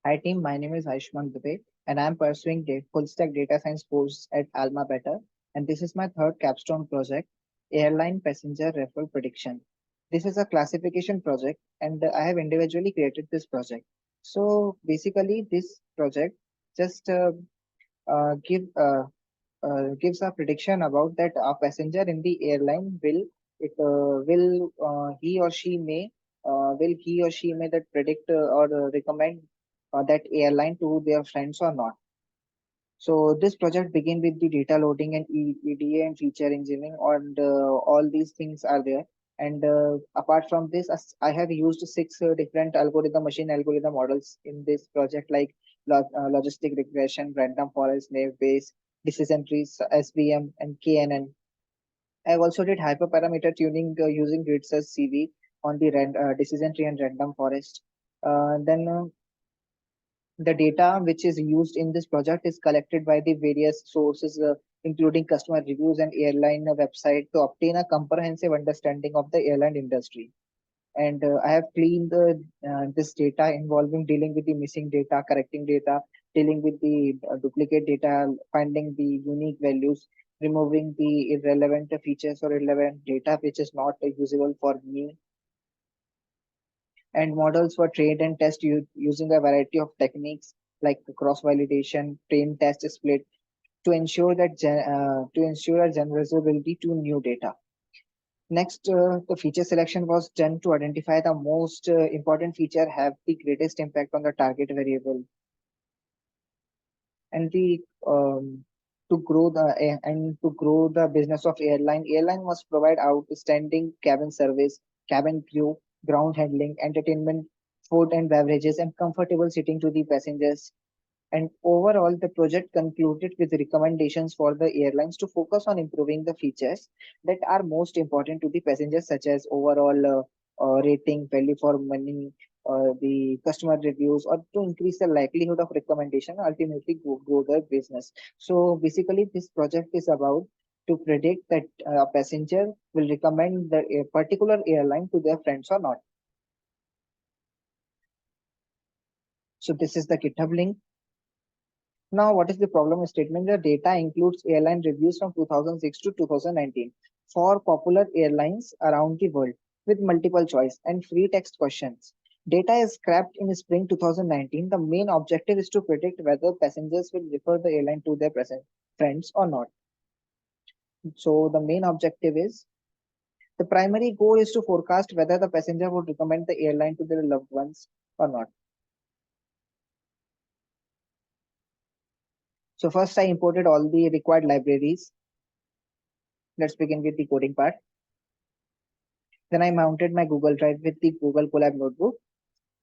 Hi team, my name is Ayushman Dubey and I am pursuing full stack data science course at Alma Beta, and this is my third capstone project, Airline Passenger Referral Prediction. This is a classification project and I have individually created this project. So basically this project just give gives a prediction about that a passenger in the airline will he or she may will he or she may that predict or recommend that airline to their friends or not. So this project begin with the data loading and EDA and feature engineering, and all these things are there. And apart from this, I have used six different algorithm, machine algorithm models in this project, like logistic regression, random forest, naive bayes, decision trees, SVM, and KNN. I have also did hyperparameter tuning using grid search CV on the decision tree and random forest. Then the data which is used in this project is collected by the various sources, including customer reviews and airline website, to obtain a comprehensive understanding of the airline industry. And I have cleaned this data involving dealing with the missing data, correcting data, dealing with the duplicate data, finding the unique values, removing the irrelevant features or irrelevant data which is not usable for me. And models were trained and tested using a variety of techniques like cross validation, train test split, to ensure that to ensure a generalizability to new data. Next, the feature selection was done to identify the most important feature have the greatest impact on the target variable, and the to grow the business of airline. Airline must provide outstanding cabin service, cabin crew, ground handling, entertainment, food and beverages, and comfortable seating to the passengers. And overall, the project concluded with recommendations for the airlines to focus on improving the features that are most important to the passengers, such as overall rating, value for money, the customer reviews, or to increase the likelihood of recommendation, ultimately grow the business. So basically, this project is about to predict that a passenger will recommend the a particular airline to their friends or not. So this is the GitHub link. Now, what is the problem statement? The data includes airline reviews from 2006 to 2019 for popular airlines around the world with multiple choice and free text questions. Data is scrapped in spring 2019. The main objective is to predict whether passengers will refer the airline to their present friends or not. So the main objective is the primary goal is to forecast whether the passenger would recommend the airline to their loved ones or not. So first I imported all the required libraries. Let's begin with the coding part. Then I mounted my Google Drive with the Google Colab notebook.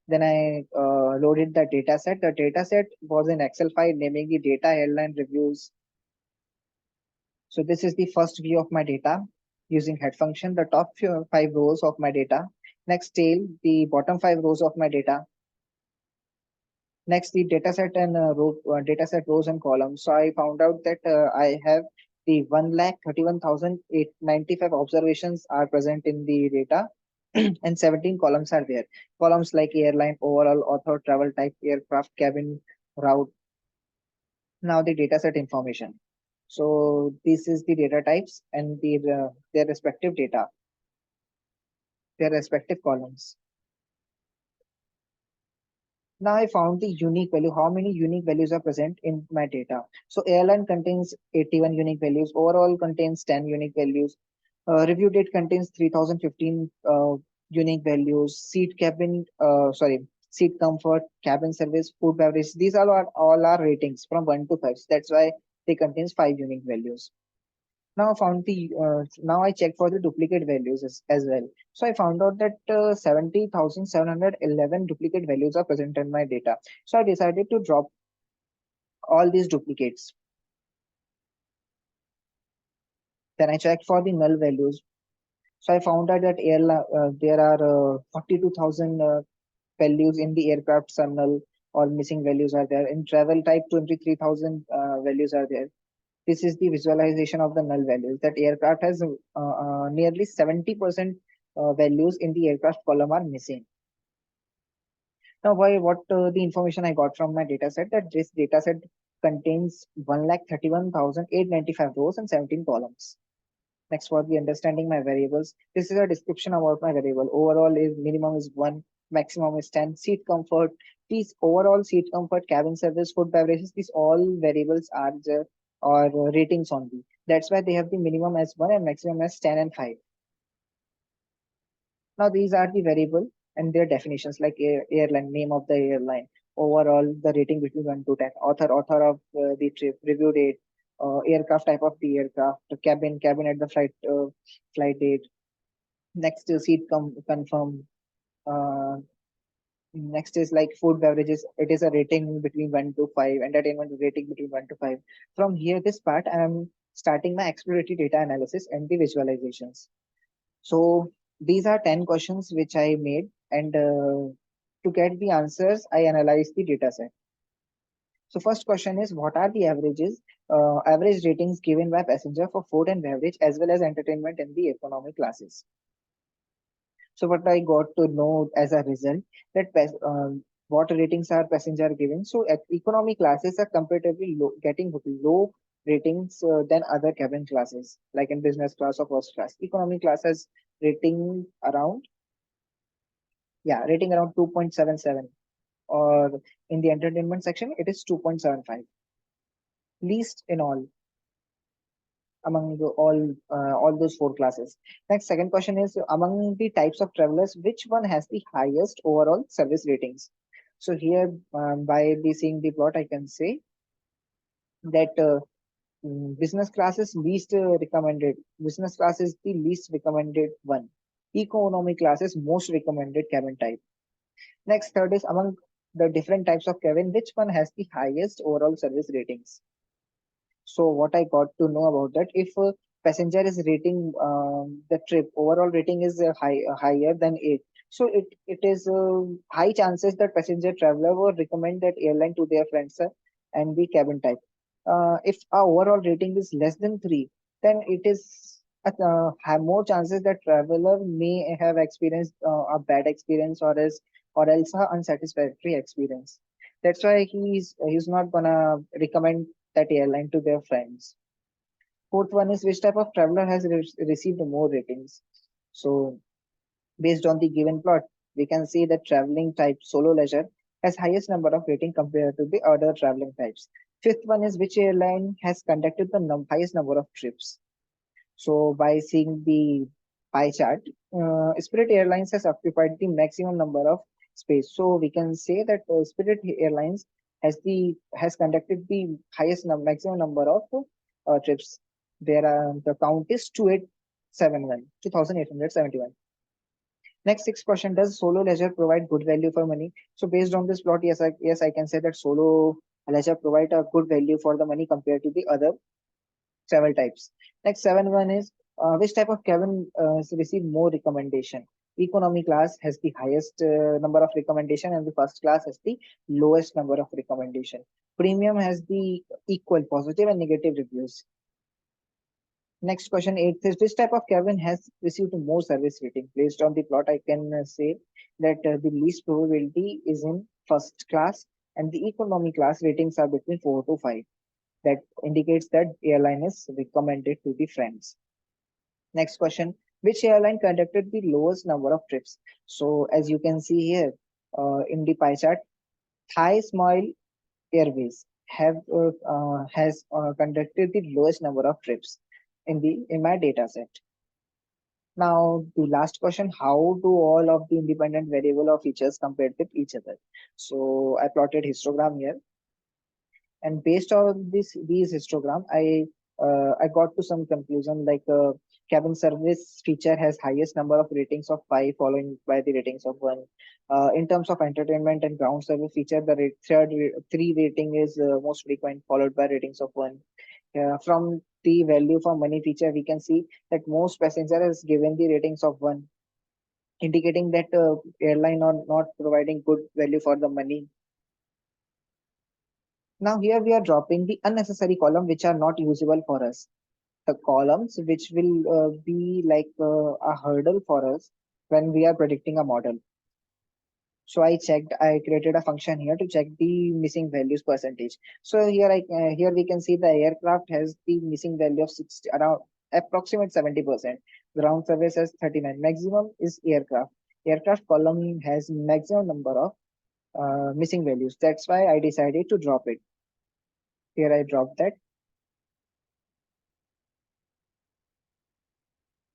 Then I loaded the data set. The data set was an Excel file naming the data airline reviews. So this is the first view of my data using head function, the top five rows of my data. Next tail, the bottom five rows of my data. Next, the data set and data set rows and columns. So I found out that I have the 1,31,895 observations are present in the data, and 17 columns are there. Columns like airline, overall, author, travel type, aircraft, cabin, route. Now the data set information. So this is the data types and their respective data, their respective columns. Now I found the unique value, how many unique values are present in my data. So airline contains 81 unique values, overall contains 10 unique values, review date contains 3015 unique values, seat comfort, cabin service, food beverage. These all are ratings from 1 to 5. That's why they contains 5 unique values. Now I checked for the duplicate values as well. So I found out that 70,711 duplicate values are present in my data. So I decided to drop all these duplicates. Then I checked for the null values. So I found out that there are 42,000 values in the aircraft are null or missing values are there. In travel type, 23,000 values are there. This is the visualization of the null values that aircraft has nearly 70% values in the aircraft column are missing. Now, why what the information I got from my data set, that this data set contains 1,31,895 rows and 17 columns. Next, for the understanding my variables, this is a description about my variable. Overall is minimum is 1, maximum is 10. Seat comfort, these overall seat comfort, cabin service, food beverages, these all variables are the or ratings only. That's why they have the minimum as 1 and maximum as 10 and 5. Now these are the variable and their definitions, like airline, name of the airline, overall the rating between 1 to 10, author of the trip, review date, aircraft type of the aircraft, the cabin at the flight date. Next seat confirm. Uh, Next is like food beverages. It is a rating between 1 to 5. Entertainment rating between 1 to 5. From here, this part, I am starting my exploratory data analysis and the visualizations. So these are 10 questions which I made, and to get the answers, I analyzed the data set. So first question is, what are the average ratings given by passenger for food and beverage as well as entertainment in the economy classes? So what I got to know as a result, that what ratings are passenger giving. So at economy classes are comparatively low, getting low ratings than other cabin classes, like in business class or first class. Economy class has rating around, yeah, rating around 2.77, or in the entertainment section, it is 2.75, least in among all those four classes. Next, second question is, among the types of travelers, which one has the highest overall service ratings? So here, by the seeing the plot, I can say that business class is least recommended. Business class is the least recommended one. Economy class is most recommended cabin type. Next, third is, among the different types of cabin, which one has the highest overall service ratings? So what I got to know about that, if a passenger is rating the trip, overall rating is higher than 8. So it is high chances that passenger traveler will recommend that airline to their friends and the cabin type. If our overall rating is less than 3, then it is have more chances that traveler may have experienced a bad experience, or else a unsatisfactory experience. That's why he's not gonna recommend that airline to their friends. Fourth one is, which type of traveler has received more ratings. So based on the given plot, we can see that traveling type solo leisure has highest number of rating compared to the other traveling types. Fifth one is, which airline has conducted the highest number of trips. So by seeing the pie chart, Spirit Airlines has occupied the maximum number of space. So we can say that Spirit Airlines has conducted the maximum number of trips. There are the count is 2871, 2871. Next sixth question: does solo leisure provide good value for money? So based on this plot, yes, I can say that solo leisure provide a good value for the money compared to the other travel types. Next, seven one is, which type of cabin receive more recommendation? Economy class has the highest number of recommendation, and the first class has the lowest number of recommendation. Premium has the equal positive and negative reviews. Next question, eighth is, which type of cabin has received more service rating? Based on the plot, I can say that the least probability is in first class, and the economy class ratings are between 4 to 5. That indicates that airline is recommended to the friends. Next question, which airline conducted the lowest number of trips? So as you can see here in the pie chart, Thai Smile Airways has conducted the lowest number of trips in my data set. Now the last question, how do all of the independent variable or features compare with each other? So I plotted histogram here, and based on these histogram, I got to some conclusion, like cabin service feature has highest number of ratings of 5, following by the ratings of 1. In terms of entertainment and ground service feature, the 3 rating is most frequent, followed by ratings of 1. From the value for money feature, we can see that most passenger has given the ratings of 1, indicating that airline are not providing good value for the money. Now here we are dropping the unnecessary column which are not usable for us. The columns which will be like a hurdle for us when we are predicting a model. So I created a function here to check the missing values percentage. So here we can see the aircraft has the missing value of 60, around approximate 70%. Ground service has 39. Maximum is aircraft. Aircraft column has maximum number of missing values. That's why I decided to drop it. Here I dropped that.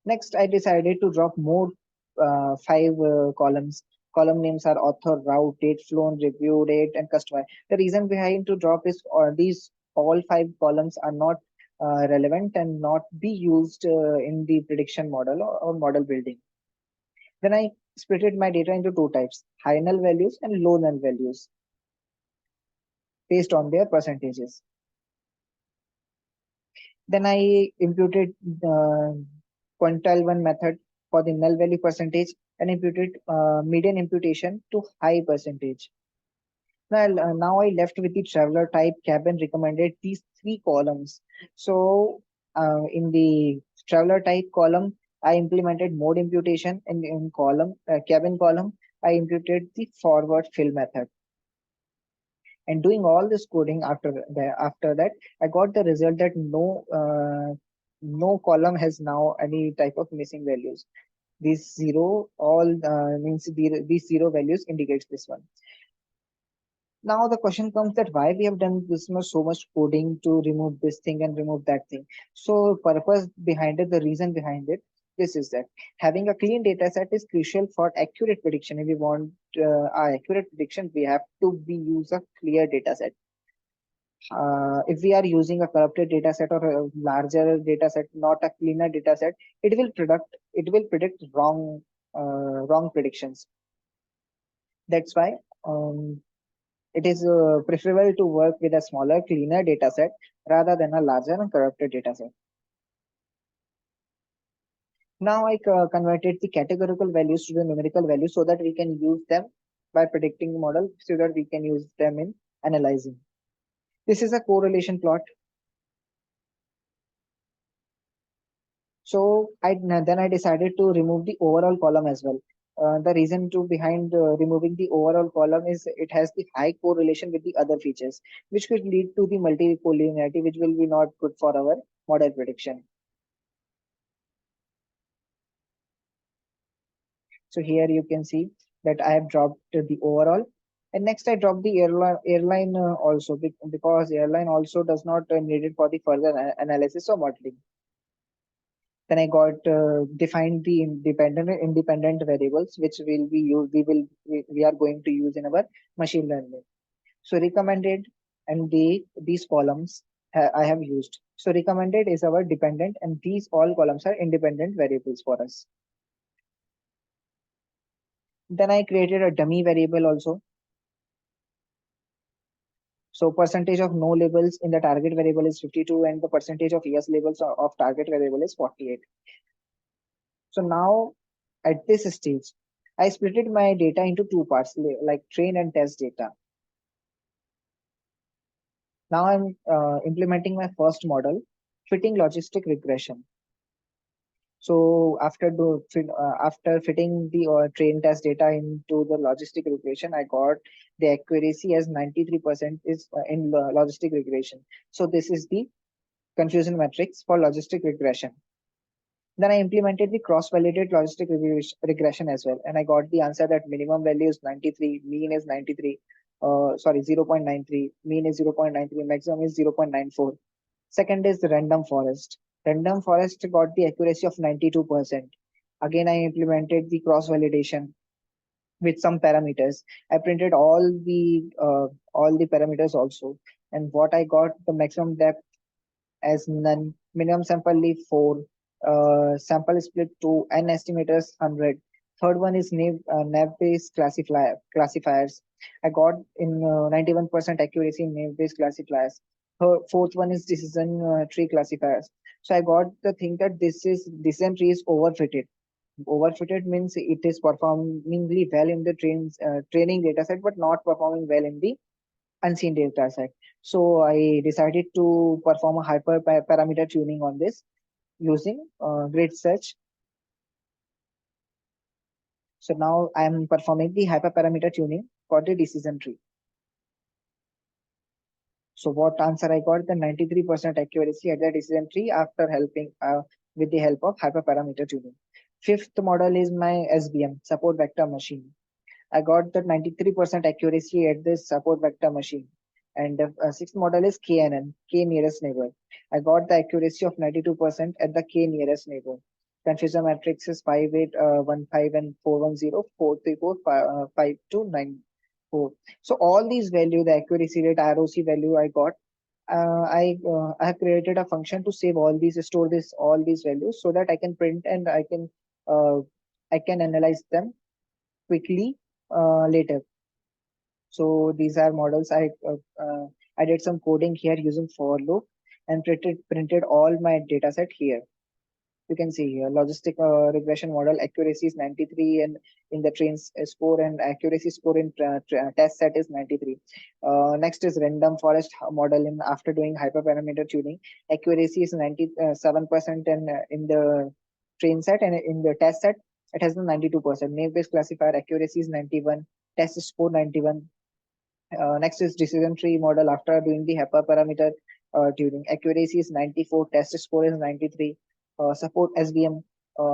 Next, I decided to drop more five columns. Column names are author, route, date flown, review date, and customer. The reason behind to drop is these all five columns are not relevant and not be used in the prediction model or model building. Then I splitted my data into two types: high null values and low null values based on their percentages. Then I imputed the quantile one method for the null value percentage and imputed median imputation to high percentage. Now I left with the traveler type, cabin, recommended, these three columns. So in the traveler type column, I implemented mode imputation, and in column cabin column, I imputed the forward fill method. And doing all this coding after that, I got the result that no column has now any type of missing values. These zero all means these zero values indicates this one. Now the question comes that why we have done this much so much coding to remove this thing and remove that thing. So purpose behind it, the reason behind it, this is that having a clean data set is crucial for accurate prediction. If we want our accurate prediction, we have to be use a clear data set. If we are using a corrupted data set or a larger data set, not a cleaner data set, it will predict wrong predictions. That's why it is preferable to work with a smaller, cleaner data set rather than a larger and corrupted data set. Now I converted the categorical values to the numerical values so that we can use them by predicting the model, so that we can use them in analyzing. This is a correlation plot. So then I decided to remove the overall column as well. The reason to behind removing the overall column is it has the high correlation with the other features, which could lead to the multi-collinearity, which will be not good for our model prediction. So here you can see that I have dropped the overall. And next I dropped the airline also because airline also does not need it for the further analysis or modeling. Then I got defined the independent variables, which will be used, we are going to use in our machine learning. So recommended and these columns I have used. So recommended is our dependent, and these all columns are independent variables for us. Then I created a dummy variable also. So percentage of no labels in the target variable is 52, and the percentage of yes labels of target variable is 48. So now at this stage, I splitted my data into two parts, like train and test data. Now I'm implementing my first model, fitting logistic regression. So after fitting the train test data into the logistic regression, I got the accuracy as 93% is in logistic regression. So this is the confusion matrix for logistic regression. Then I implemented the cross-validated logistic regression as well, and I got the answer that minimum value is 93, mean is 93, sorry 0.93, mean is 0.93, maximum is 0.94. Second is the random forest. Random forest got the accuracy of 92%. Again, I implemented the cross-validation with some parameters. I printed all the parameters also, and what I got, the maximum depth as none, minimum sample leaf 4, sample split 2, n estimators 100. Third one is nav-based classifiers. I got in 91% accuracy in nav-based classifiers. Fourth one is decision tree classifiers. So I got the thing that decision tree is overfitted. Overfitted means it is performingly well in the training data set, but not performing well in the unseen data set. So I decided to perform a hyper parameter tuning on this using grid search. So now I'm performing the hyperparameter tuning for the decision tree. So what answer I got? The 93% accuracy at the decision tree after helping with the help of hyperparameter tuning. Fifth model is my SVM, support vector machine. I got the 93% accuracy at this support vector machine. And the sixth model is KNN, K nearest neighbor. I got the accuracy of 92% at the K nearest neighbor. Confusion matrix is 5815 and 410 434 5294. So all these value, the accuracy rate, ROC value I got, I have created a function to save all these, store this all these values so that I can print and uh, I can analyze them quickly later. So these are models. I did some coding here using for loop and printed all my data set here. You can see here logistic regression model accuracy is 93 and in the trains score and accuracy score in test set is 93. Next is random forest model in after doing hyperparameter tuning. Accuracy is 97% and in the train set and in the test set it has the 92%. Naive Bayes classifier accuracy is 91, test score 91. Next is decision tree model after doing the hyperparameter tuning. Accuracy is 94, test score is 93. Support SVM.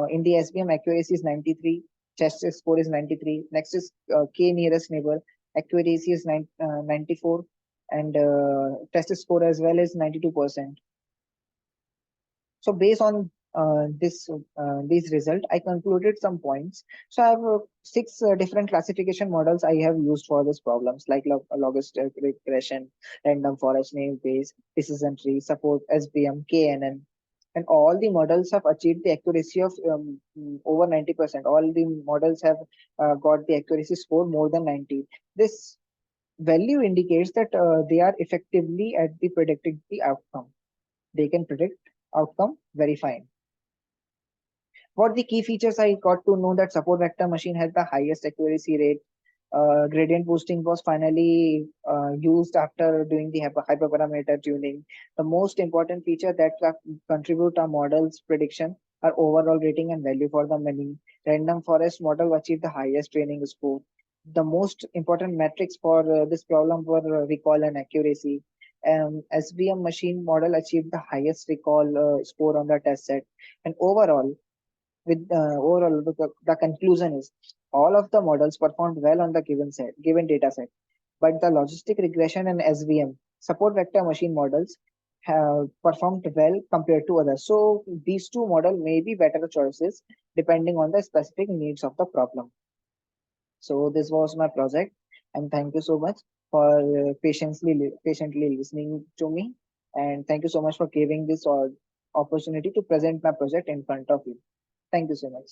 In the SVM, accuracy is 93, test score is 93. Next is K nearest neighbor. Accuracy is 94, and test score as well is 92%. So based on these result, I concluded some points. So I have six different classification models I have used for these problems, like logistic regression, random forest name base, decision tree, support SVM, KNN, and all the models have achieved the accuracy of over 90%. All the models have got the accuracy score more than 90. This value indicates that they are effectively at the predicting the outcome. They can predict outcome very fine. What the key features I got to know that support vector machine has the highest accuracy rate. Gradient boosting was finally used after doing the hyperparameter tuning. The most important feature that contribute to model's prediction are overall rating and value for the many. Random forest model achieved the highest training score. The most important metrics for this problem were recall and accuracy. SVM machine model achieved the highest recall score on the test set. And overall the conclusion is all of the models performed well on the given data set, but the logistic regression and SVM support vector machine models have performed well compared to others. So these two models may be better choices depending on the specific needs of the problem. So this was my project, and thank you so much for patiently listening to me, and thank you so much for giving this opportunity to present my project in front of you. Thank you so much.